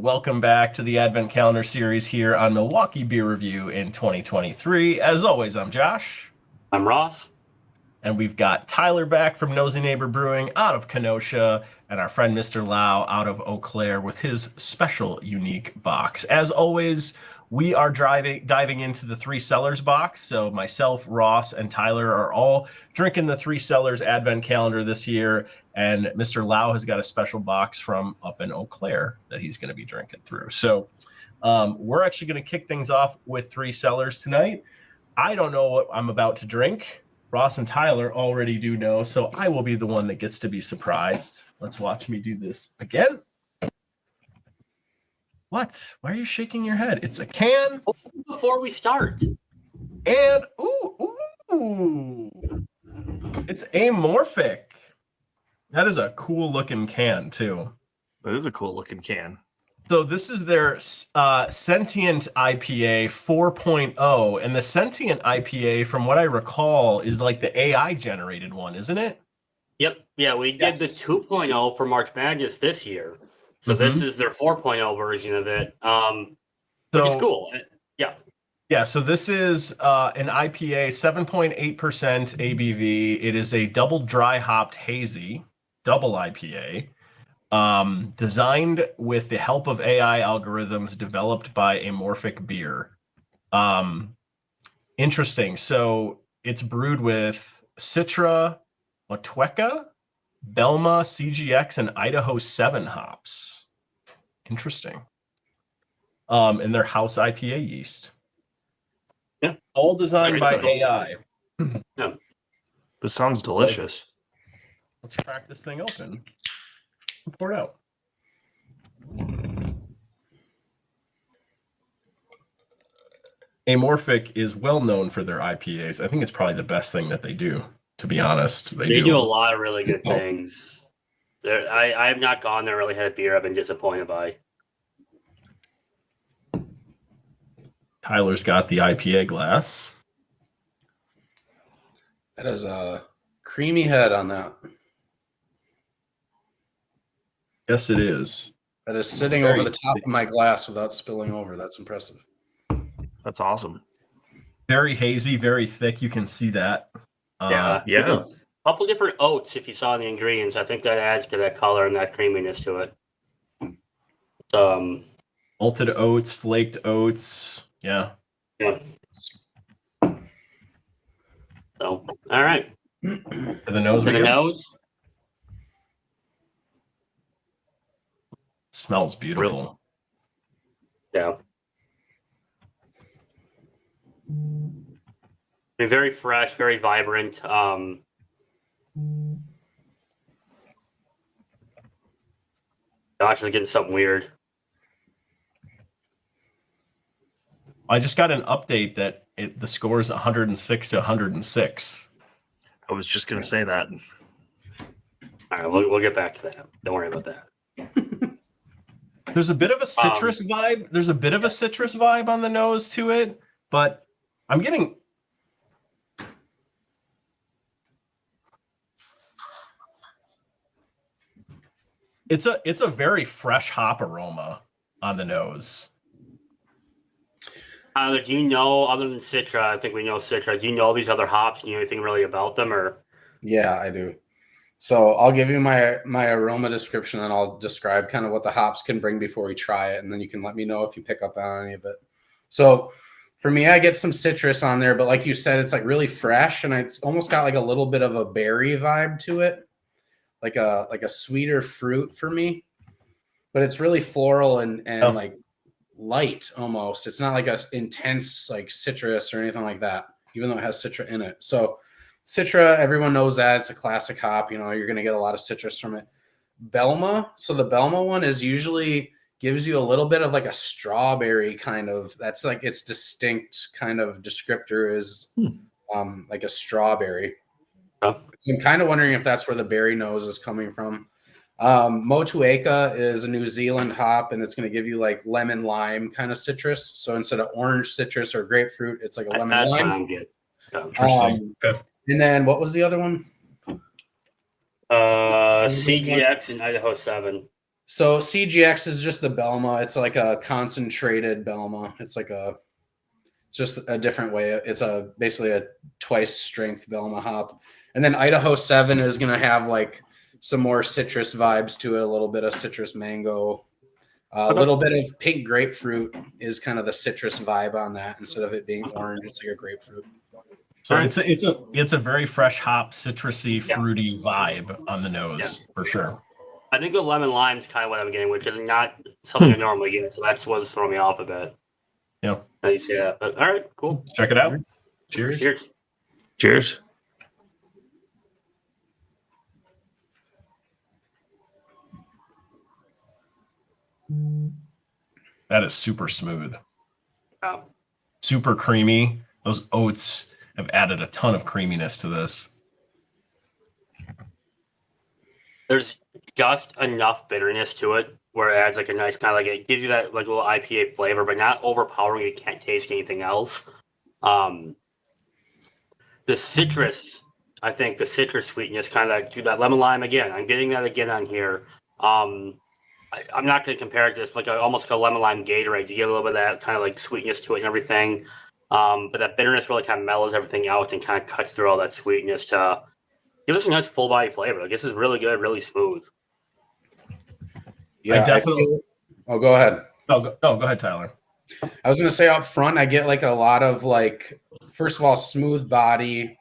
Welcome back to the Advent Calendar series here on MKE Beer Review in 2023. As always, I'm Josh. I'm Ross. And we've got Tyler back from Nosy Neighbor Brewing out of Kenosha, and our friend Mr. Lau out of Eau Claire with his special unique box. As always, we are diving into the Three Cellars box. So myself, Ross, and Tyler are all drinking the Three Cellars Advent Calendar this year. And Mr. Lau has got a special box from up in Eau Claire that he's going to be drinking through. So we're actually going to kick things off with Three Cellars tonight. I don't know what I'm about to drink. Ross and Tyler already do know, so I will be the one that gets to be surprised. Let's watch me do this again. What? Why are you shaking your head? It's a can. Before we start. And, ooh. It's Amorphic. That is a cool looking can, too. That is a cool looking can. So this is their Sentient IPA 4.0. And the Sentient IPA, from what I recall, is like the AI generated one, isn't it? Yep. Yeah, we did the 2.0 for March Madness this year. So this is their 4.0 version of it, which is cool. Yeah. Yeah, so this is an IPA, 7.8% ABV. It is a double dry hopped hazy, double IPA, designed with the help of AI algorithms developed by Amorphic Beer. Interesting. So it's brewed with Citra, Motueka, Belma, CGX, and Idaho 7 hops. Interesting. And their house IPA yeast. Yeah. All designed by AI. Yeah. This sounds delicious. Let's crack this thing open and pour it out. Amorphic is well known for their IPAs. I think it's probably the best thing that they do, to be honest. They do a lot of really good things. I have not gone there, really had a beer I've been disappointed by. Tyler's got the IPA glass. That is a creamy head on that. Yes, it is. That is sitting over the top of my glass without spilling over. That's impressive. That's awesome. Very hazy, very thick. You can see that. Yeah. A couple different oats, if you saw the ingredients. I think that adds to that color and that creaminess to it. Malted oats, flaked oats. Yeah. So, all right. To the nose. To the nose. It smells beautiful. Yeah. I mean, very fresh, very vibrant. Gosh, it's getting something weird. I just got an update that the score is 106 to 106. I was just going to say that. All right, we'll get back to that. Don't worry about that. There's a bit of a citrus vibe. There's a bit of a citrus vibe on the nose to it, but I'm getting... It's a very fresh hop aroma on the nose. Tyler, do you know, other than Citra, I think we know Citra, do you know these other hops? Do you know anything really about them? Or? Yeah, I do. So I'll give you my aroma description, and I'll describe kind of what the hops can bring before we try it, and then you can let me know if you pick up on any of it. So for me, I get some citrus on there, but like you said, it's like really fresh, and it's almost got like a little bit of a berry vibe to it, like a sweeter fruit for me. But it's really floral and like light almost. It's not like a intense like citrus or anything like that, even though it has Citra in it. So Citra, everyone knows that. It's a classic hop. You know, you're going to get a lot of citrus from it. Belma. So the Belma one is usually gives you a little bit of like a strawberry kind of, that's like its distinct kind of descriptor is like a strawberry. Oh. So I'm kind of wondering if that's where the berry nose is coming from. Motueka is a New Zealand hop, and it's going to give you like lemon lime kind of citrus. So instead of orange citrus or grapefruit, it's like a lemon That's what lime. I'm getting. Yeah. Interesting. Okay. And then what was the other one? CGX and Idaho 7. So CGX is just the Belma. It's like a concentrated Belma. It's like just a different way. It's basically a twice strength Belma hop. And then Idaho 7 is going to have like some more citrus vibes to it, a little bit of citrus mango, a little bit of pink grapefruit is kind of the citrus vibe on that. Instead of it being orange, it's like a grapefruit. So it's a very fresh hop, citrusy, fruity vibe on the nose for sure. I think the lemon lime is kind of what I'm getting, which is not something I normally get. So that's what's throwing me off a bit. Yeah. How you see that? But all right, cool. Check it out. Cheers. Cheers. Cheers. That is super smooth. Oh. Super creamy. Those oats have added a ton of creaminess to this. There's just enough bitterness to it where it adds like a nice kind of like it gives you that like little IPA flavor, but not overpowering. You can't taste anything else. The citrus, I think the citrus sweetness kind of like that lemon lime again. I'm getting that again on here. I'm not going to compare it to this like almost like a lemon lime Gatorade. You get a little bit of that kind of like sweetness to it and everything. But that bitterness really kind of mellows everything out and kind of cuts through all that sweetness to give us a nice full body flavor. Like this is really good, really smooth. Yeah, oh, go ahead. Go ahead, Tyler. I was going to say up front, I get like a lot of like, first of all, smooth body.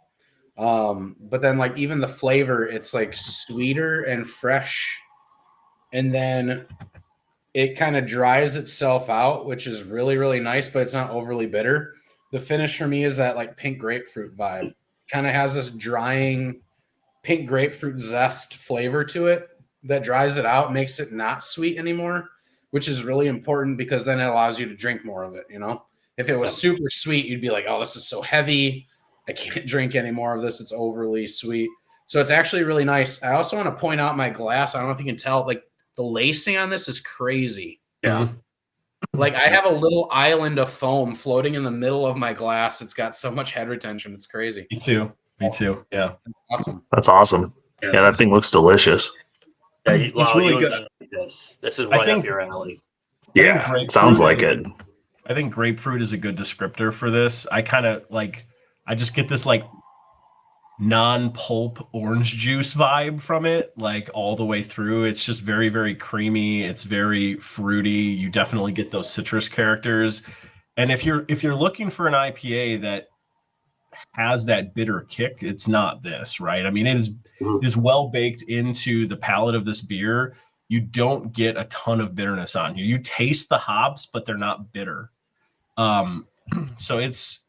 But then like even the flavor, it's like sweeter and fresh. And then it kind of dries itself out, which is really, really nice, but it's not overly bitter. The finish for me is that like pink grapefruit vibe. Kind of has this drying pink grapefruit zest flavor to it that dries it out, makes it not sweet anymore, which is really important because then it allows you to drink more of it, you know? If it was super sweet, you'd be like, oh, this is so heavy. I can't drink any more of this. It's overly sweet. So it's actually really nice. I also want to point out my glass. I don't know if you can tell, like the lacing on this is crazy. Yeah. Like I have a little island of foam floating in the middle of my glass. It's got so much head retention. It's crazy. Me too. Yeah. Awesome. That's awesome. Yeah, that thing looks delicious. Yeah, It's really good. This is right up your alley. Yeah, it sounds like it. I think grapefruit is a good descriptor for this. I kind of like, I just get this like non-pulp orange juice vibe from it, like all the way through. It's just very, very creamy. It's very fruity. You definitely get those citrus characters. And if you're looking for an IPA that has that bitter kick, it's not this, right? I mean, it is well baked into the palate of this beer. You don't get a ton of bitterness on here. You taste the hops, but they're not bitter. So it's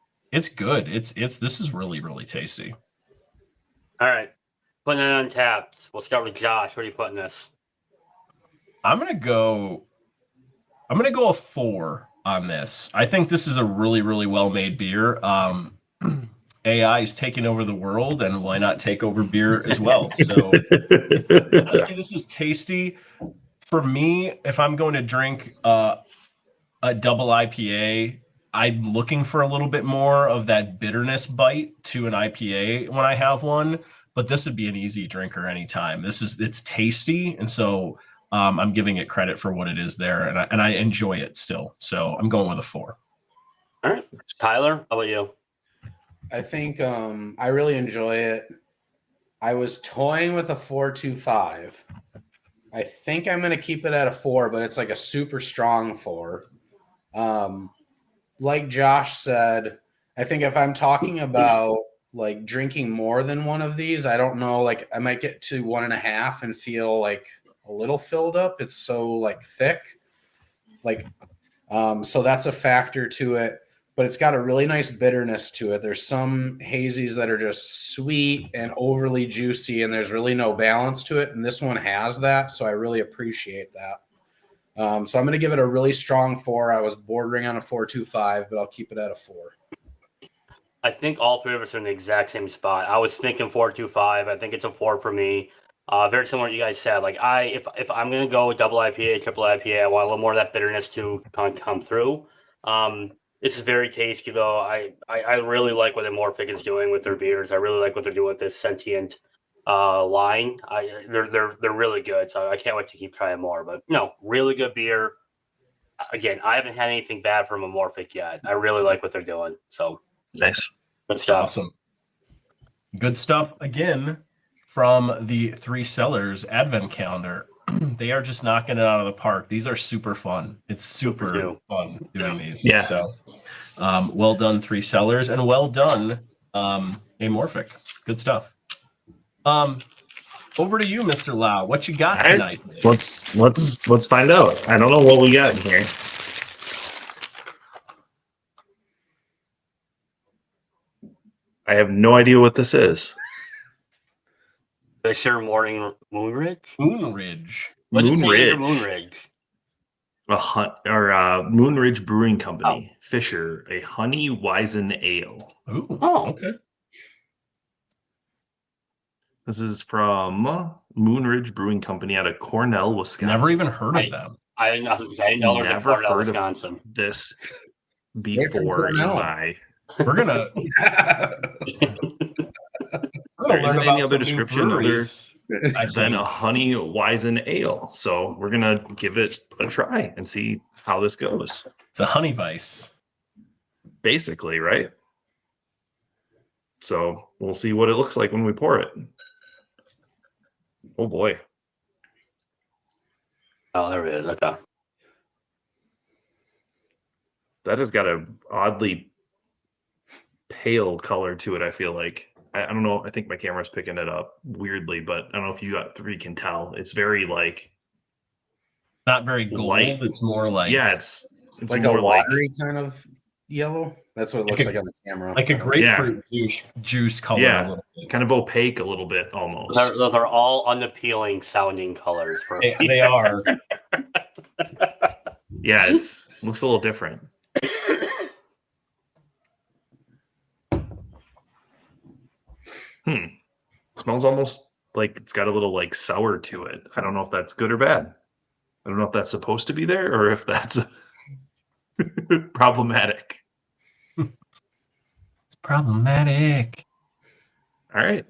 good. This is really, really tasty. All right. Putting it on Untappd. We'll start with Josh. What are you putting this? I'm gonna go a 4 on this. I think this is a really, really well-made beer. AI is taking over the world, and why not take over beer as well? So honestly, this is tasty. For me, if I'm going to drink a double IPA, I'm looking for a little bit more of that bitterness bite to an IPA when I have one, but this would be an easy drinker anytime. It's tasty, and so I'm giving it credit for what it is there, and I enjoy it still. So I'm going with a 4. All right, Tyler, how about you? I think I really enjoy it. I was toying with a 4.25. I think I'm going to keep it at a 4, but it's like a super strong 4. Like Josh said, I think if I'm talking about like drinking more than one of these, I don't know, like I might get to 1.5 and feel like a little filled up. It's so like thick, like, so that's a factor to it, but it's got a really nice bitterness to it. There's some hazies that are just sweet and overly juicy, and there's really no balance to it. And this one has that. So I really appreciate that. So I'm going to give it a really strong 4. I was bordering on a 4.25, but I'll keep it at a 4. I think all three of us are in the exact same spot. I was thinking 4.25. I think it's a 4 for me. Very similar to what you guys said. Like if I'm gonna go with double IPA, triple IPA, I want a little more of that bitterness to come through. This is very tasty though. I really like what Amorphic is doing with their beers. I really like what they're doing with this Sentient line. They're really good. So I can't wait to keep trying more. But no, really good beer. Again, I haven't had anything bad from Amorphic yet. I really like what they're doing. So Nice. good stuff. Awesome. Good stuff again from the Three Cellars Advent Calendar. They are just knocking it out of the park. These are super fun. It's super fun doing these. Yeah. So well done, Three Cellars, and well done, Amorphic. Good stuff. Over to you, Mr. Lau. What you got tonight? Let's find out. I don't know what we got in here. I have no idea what this is. Fisher Morning Moonridge? Moonridge. What did it say Moonridge. under Moonridge? Moonridge Brewing Company. Fisher, a honey Weizen ale. Ooh, Oh. okay. This is from Moonridge Brewing Company out of Cornell, Wisconsin. Never even heard of them. I didn't know there was a Cornell, Wisconsin. This before in my. We're gonna. There isn't any other some new description breweries, than a honey Weizen ale. So we're gonna give it a try and see how this goes. It's a honey vice. Basically, right? So we'll see what it looks like when we pour it. Oh boy. Oh, there it is. Okay. That has got a oddly pale color to it, I feel like. I don't know. I think my camera's picking it up weirdly, but I don't know if you got three can tell. It's very like not very gold. Light. It's more like it's like more a watery kind of yellow. That's what it looks like on the camera. like a grapefruit juice color. Yeah, a little bit. Kind of opaque a little bit almost. Those are all unappealing sounding colors. For They are. Yeah, it looks a little different. Smells almost like it's got a little like sour to it. I don't know if that's good or bad. I don't know if that's supposed to be there or if that's problematic. It's problematic. All right.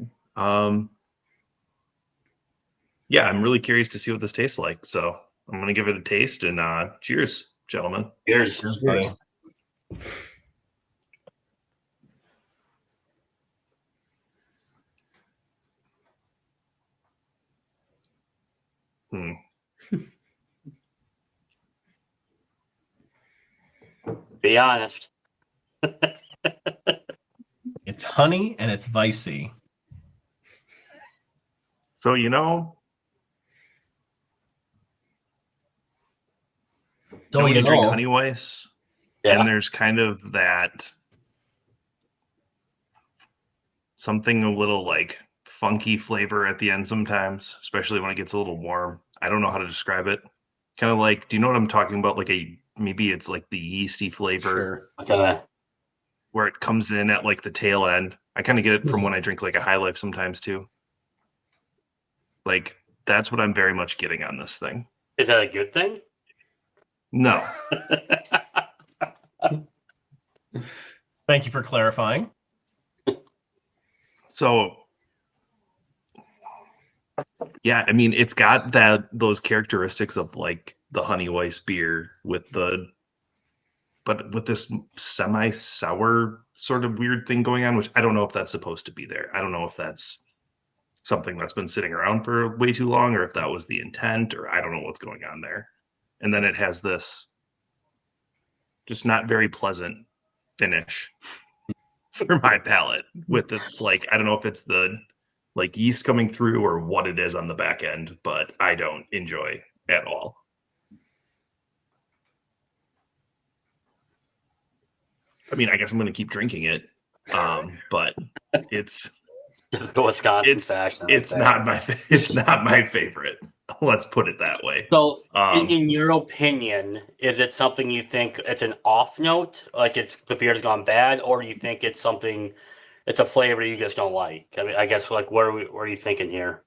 Yeah, I'm really curious to see what this tastes like. So I'm gonna give it a taste and cheers, gentlemen. Cheers. Cheers, buddy. Be honest. It's honey and it's vicey. So when you drink honey Weiss, and there's kind of that something a little like funky flavor at the end sometimes, especially when it gets a little warm. I don't know how to describe it. Kind of like, do you know what I'm talking about? Like maybe it's like the yeasty flavor. Sure. Okay. Where it comes in at like the tail end. I kind of get it from when I drink like a High Life sometimes too. Like that's what I'm very much getting on this thing. Is that a good thing? No. Thank you for clarifying. So yeah, I mean it's got those characteristics of like the honey Weiss beer but with this semi-sour sort of weird thing going on, which I don't know if that's supposed to be there. I don't know if that's something that's been sitting around for way too long or if that was the intent, or I don't know what's going on there. And then it has this just not very pleasant finish for my palate with it's like, I don't know if it's the like yeast coming through or what it is on the back end, but I don't enjoy at all. I mean, I guess I'm going to keep drinking it, but it's Wisconsin fashion. It's not my favorite. Let's put it that way. So, in your opinion, is it something you think it's an off note, like it's the beer's gone bad, or do you think it's something, it's a flavor you just don't like? I mean, I guess like what are you thinking here?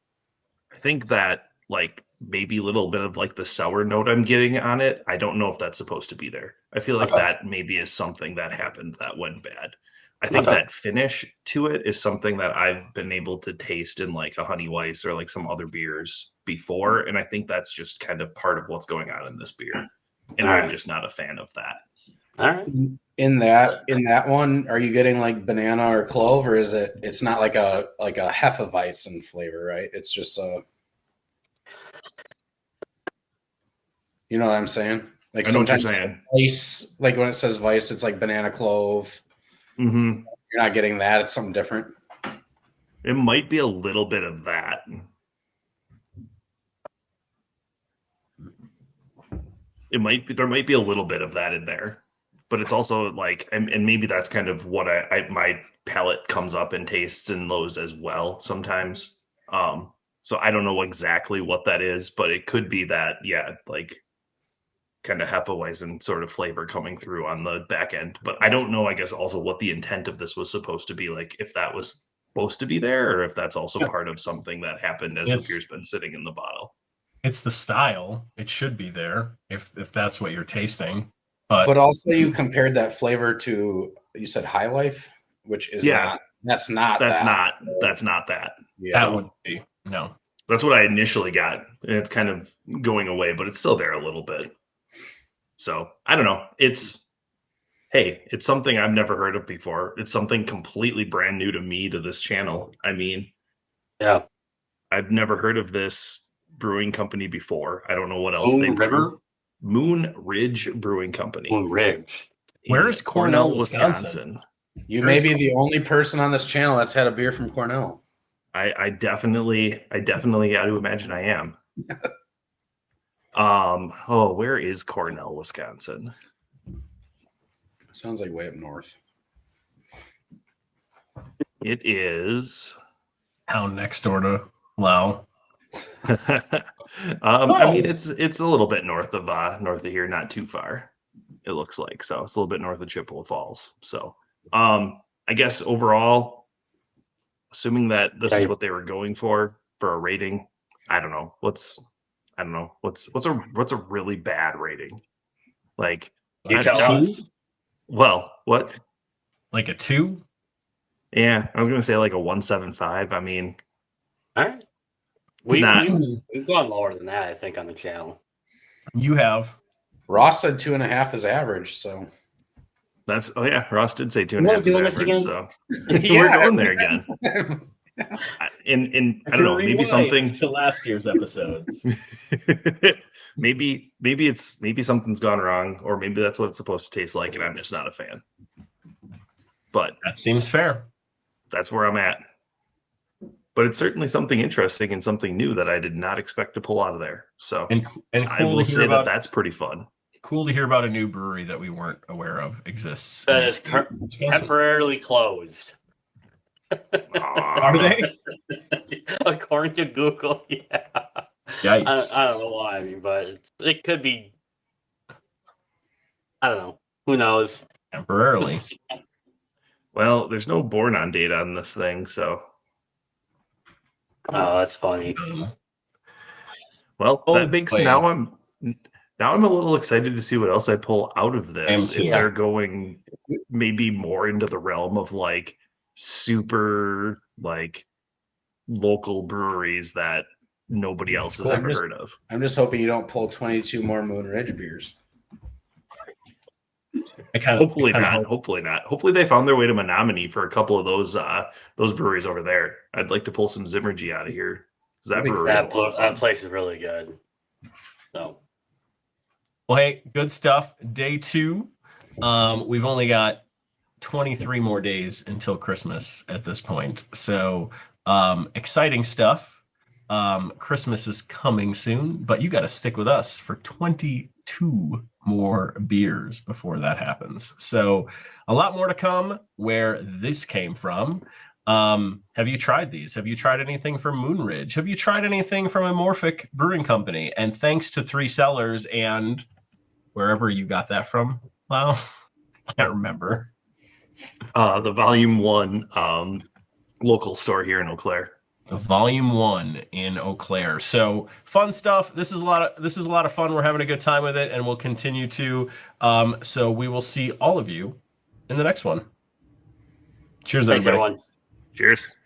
I think that like maybe a little bit of like the sour note I'm getting on it. I don't know if that's supposed to be there. I feel like Okay. that maybe is something that happened that went bad. I think Okay. that finish to it is something that I've been able to taste in like a Honey Weiss or like some other beers before. And I think that's just kind of part of what's going on in this beer. And All I'm right. just not a fan of that. All right. In that one, are you getting like banana or clove, or is it's not like a Hefeweizen flavor, right? It's just you know what I'm saying? Like I know what you're sometimes saying. Weiss, like when it says Weiss, it's like banana clove. Mm-hmm. You're not getting that. It's something different. It might be a little bit of that. It might be, there might be a little bit of that in there, but it's also like, and maybe that's kind of what my palate comes up and tastes in those as well sometimes. So I don't know exactly what that is, but it could be that, yeah, like kind of Hefeweizen sort of flavor coming through on the back end. But I don't know, I guess, also what the intent of this was supposed to be, like if that was supposed to be there or if that's also part of something that happened as the beer's been sitting in the bottle. It's the style. It should be there if that's what you're tasting. But also you compared that flavor to, you said High Life, which is Yeah. that's not That's that. not that. Yeah. that would be no. That's what I initially got, and it's kind of going away, but it's still there a little bit. So I don't know. It's something I've never heard of before. It's something completely brand new to me, to this channel. I mean, Yeah. I've never heard of this brewing company before. I don't know what else Moon they River? brew. Moon Ridge Brewing Company. Moon Ridge. Where in is Cornell, Wisconsin? You may be the only person on this channel that's had a beer from Cornell. I definitely got to imagine I am. Where is Cornell, Wisconsin? Sounds like way up north. It is Town next door to Lao. I mean, it's a little bit north of here, not too far. It looks like, so it's a little bit north of Chippewa Falls. So, I guess overall, assuming that this is what they were going for a rating, I don't know what's a really bad rating. Like, You tell us. Well, what? Like a 2? Yeah, I was gonna say like a 1.75. I mean, All right. We've gone lower than that, I think, on the channel. You have. Ross said 2.5 is average, so Ross did say 2.5 is average, so Yeah. we're going there again. And I don't know, maybe something to last year's episodes. maybe something's gone wrong, or maybe that's what it's supposed to taste like, and I'm just not a fan. But That seems fair. That's where I'm at. But it's certainly something interesting and something new that I did not expect to pull out of there. So And I will say that that's pretty fun. Cool to hear about a new brewery that we weren't aware of exists. That is temporarily closed. Are they? According to Google, yeah. Yikes. I don't know why, but it could be. I don't know. Who knows? Temporarily. Well, there's no born on date on this thing, so. Oh, that's funny. Well, that makes now I'm a little excited to see what else I pull out of this. If they're going maybe more into the realm of like super like local breweries that nobody else has ever heard of. I'm just hoping you don't pull 22 more Moon Ridge beers. Hopefully not. Hopefully they found their way to Menominee for a couple of those breweries over there. I'd like to pull some Zimmergy out of here. That place is really good. So, well, hey, good stuff. Day 2. We've only got 23 more days until Christmas at this point. So exciting stuff. Christmas is coming soon, but you got to stick with us for 22 more beers before that happens. So a lot more to come where this came from. Have you tried these? Have you tried anything from Moonridge? Have you tried anything from Amorphic Brewing Company? And thanks to Three Cellars and wherever you got that from, wow, I can't remember. The VolumeOne local store here in Eau Claire. The VolumeOne in Eau Claire. So fun stuff. This is a lot of fun. We're having a good time with it, and we'll continue to. So we will see all of you in the next one. Cheers, Thanks, everybody. everyone. Cheers.